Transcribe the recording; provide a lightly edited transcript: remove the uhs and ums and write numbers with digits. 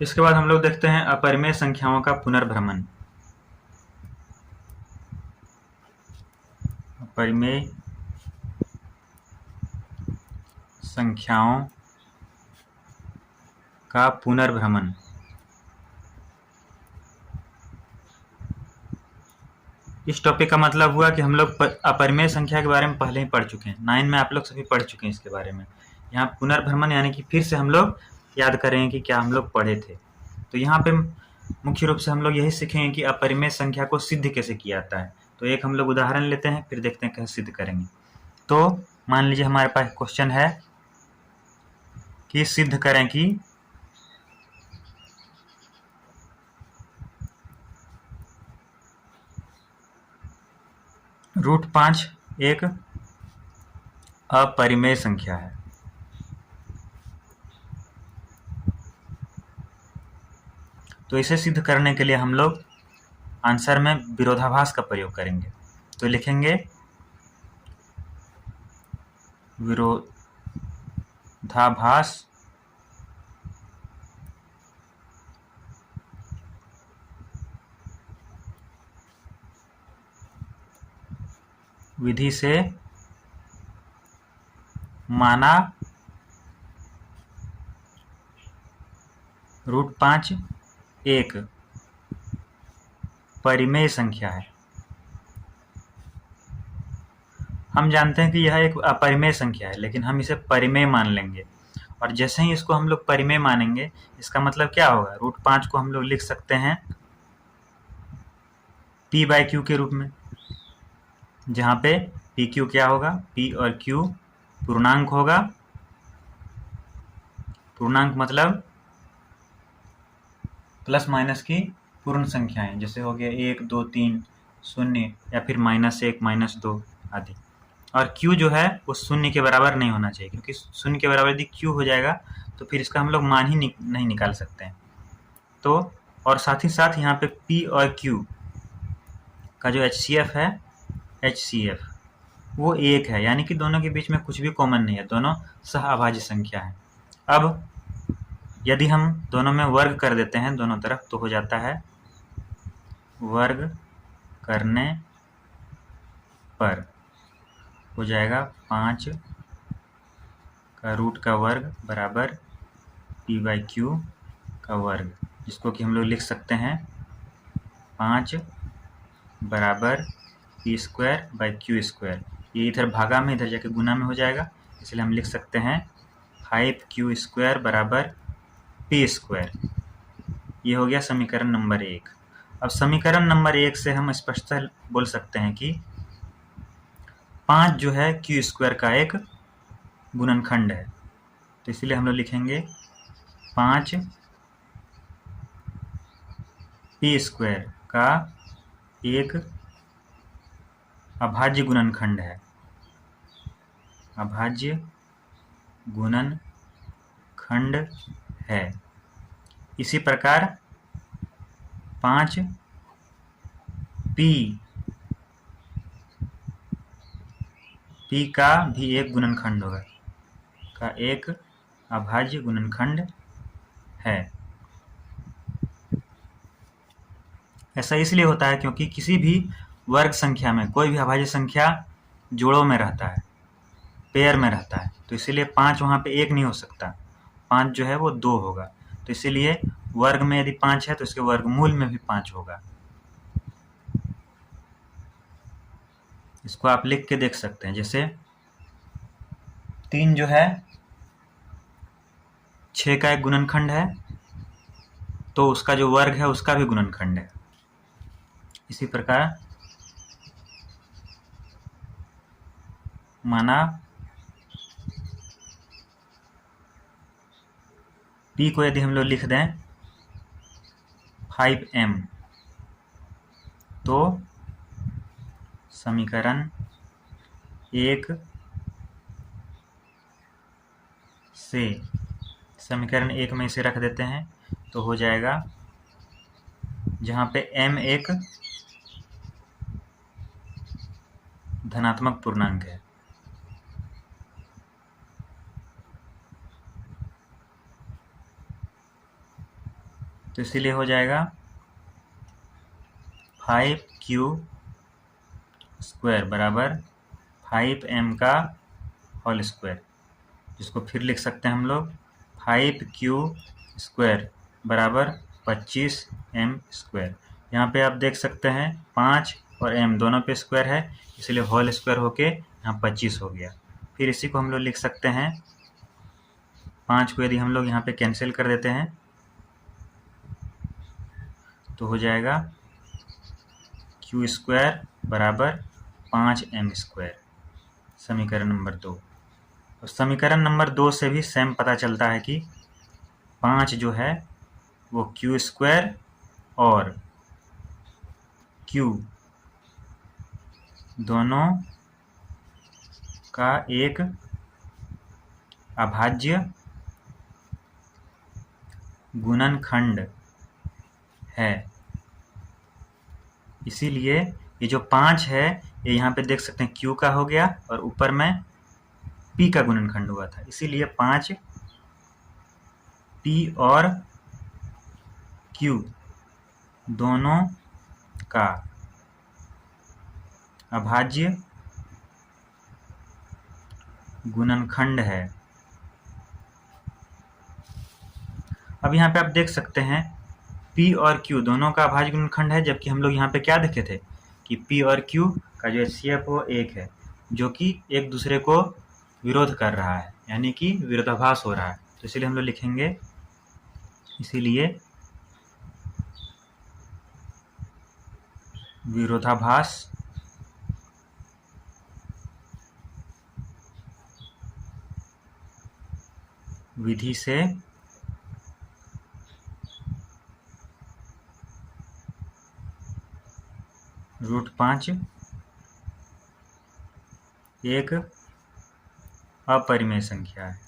इसके बाद हम लोग देखते हैं अपरिमेय संख्याओं का पुनर्भ्रमण। अपरिमेय संख्याओं का पुनर्भ्रमण। इस टॉपिक का मतलब हुआ कि हम लोग अपरिमेय संख्या के बारे में पहले ही पढ़ चुके हैं। 9 में आप लोग सभी पढ़ चुके हैं इसके बारे में। यहाँ पुनर्भ्रमण यानी कि फिर से हम लोग याद करेंगे कि क्या हम लोग पढ़े थे। तो यहाँ पे मुख्य रूप से हम लोग यही सीखेंगे कि अपरिमेय संख्या को सिद्ध कैसे किया जाता है। तो एक हम लोग उदाहरण लेते हैं, फिर देखते हैं कैसे सिद्ध करेंगे। तो मान लीजिए हमारे पास क्वेश्चन है कि सिद्ध करें कि √5 एक अपरिमेय संख्या है। तो इसे सिद्ध करने के लिए हम लोग आंसर में विरोधाभास का प्रयोग करेंगे। तो लिखेंगे विरोधाभास विधि से माना √5 एक परिमेय संख्या है। हम जानते हैं कि यह एक अपरिमेय संख्या है, लेकिन हम इसे परिमेय मान लेंगे। और जैसे ही इसको हम लोग परिमेय मानेंगे, इसका मतलब क्या होगा, √5 को हम लोग लिख सकते हैं p/q के रूप में, जहाँ पे pq क्या होगा, p और q पूर्णांक होगा। पूर्णांक मतलब प्लस माइनस की पूर्ण संख्याएं, जैसे हो गया 1, 2, 3, 0 या फिर -1, -2 आदि। और q जो है वो 0 के बराबर नहीं होना चाहिए, क्योंकि 0 के बराबर यदि q हो जाएगा तो फिर इसका हम लोग मान ही नहीं निकाल सकते हैं। तो और साथ ही साथ यहाँ पे p और q का जो HCF है, HCF वो 1 है, यानी कि दोनों के बीच में कुछ भी कॉमन नहीं है, दोनों सहअभाज्य संख्या है। अब यदि हम दोनों में वर्ग कर देते हैं दोनों तरफ, तो हो जाता है वर्ग करने पर हो जाएगा 5 का रूट का वर्ग बराबर p/q का वर्ग, जिसको कि हम लोग लिख सकते हैं 5 बराबर p²/q²। ये इधर भागा में, इधर जाके गुना में हो जाएगा, इसलिए हम लिख सकते हैं 5q² बराबर p²। ये हो गया समीकरण नंबर 1। अब समीकरण नंबर 1 से हम स्पष्टतः बोल सकते हैं कि 5 जो है q² का एक गुणनखंड है। तो इसलिए हम लोग लिखेंगे 5 p² का एक अभाज्य गुणनखंड है। अभाज्य गुणनखंड है। इसी प्रकार 5 p का भी एक गुणनखंड होगा, का एक अभाज्य गुणनखंड है। ऐसा इसलिए होता है क्योंकि किसी भी वर्ग संख्या में कोई भी अभाज्य संख्या जोड़ों में रहता है, पेयर में रहता है। तो इसीलिए 5 वहाँ पे 1 नहीं हो सकता, 5 जो है वो 2 होगा। तो इसीलिए वर्ग में यदि 5 है तो इसके वर्गमूल में भी 5 होगा। इसको आप लिख के देख सकते हैं। जैसे 3 जो है 6 का एक गुणनखंड है, तो उसका जो वर्ग है उसका भी गुणनखंड है। इसी प्रकार माना p को यदि हम लोग लिख दें 5m, तो समीकरण 1 से समीकरण 1 में इसे रख देते हैं, तो हो जाएगा, जहाँ पे m एक धनात्मक पूर्णांक है, तो इसीलिए हो जाएगा 5q स्क्वायर बराबर 5m का होल स्क्वायर, जिसको फिर लिख सकते हैं हम लोग 5q स्क्वायर बराबर 25m स्क्वायर। यहाँ पे आप देख सकते हैं 5 और m दोनों पे स्क्वायर है, इसलिए होल स्क्वायर होके यहाँ 25 हो गया। फिर इसी को हम लोग लिख सकते हैं 5 को यदि हम लोग यहाँ पे कैंसिल कर देते हैं तो हो जाएगा q स्क्वायर बराबर 5m स्क्वायर, समीकरण नंबर 2। और समीकरण नंबर 2 से भी सेम पता चलता है कि 5 जो है वो q स्क्वायर और q दोनों का एक अभाज्य गुणनखंड है। इसीलिए ये जो 5 है ये यहाँ पे देख सकते हैं q का हो गया और ऊपर में p का गुणनखंड हुआ था, इसीलिए 5 p और q दोनों का अभाज्य गुणनखंड है। अब यहाँ पे आप देख सकते हैं p और q दोनों का अभाज्य गुणनखंड है, जबकि हम लोग यहाँ पे क्या देखे थे कि p और q का जो HCF वो एक है, जो कि एक दूसरे को विरोध कर रहा है, यानी कि विरोधाभास हो रहा है। तो इसलिए हम लोग लिखेंगे इसीलिए विरोधाभास विधि से √5 एक अपरिमेय संख्या है।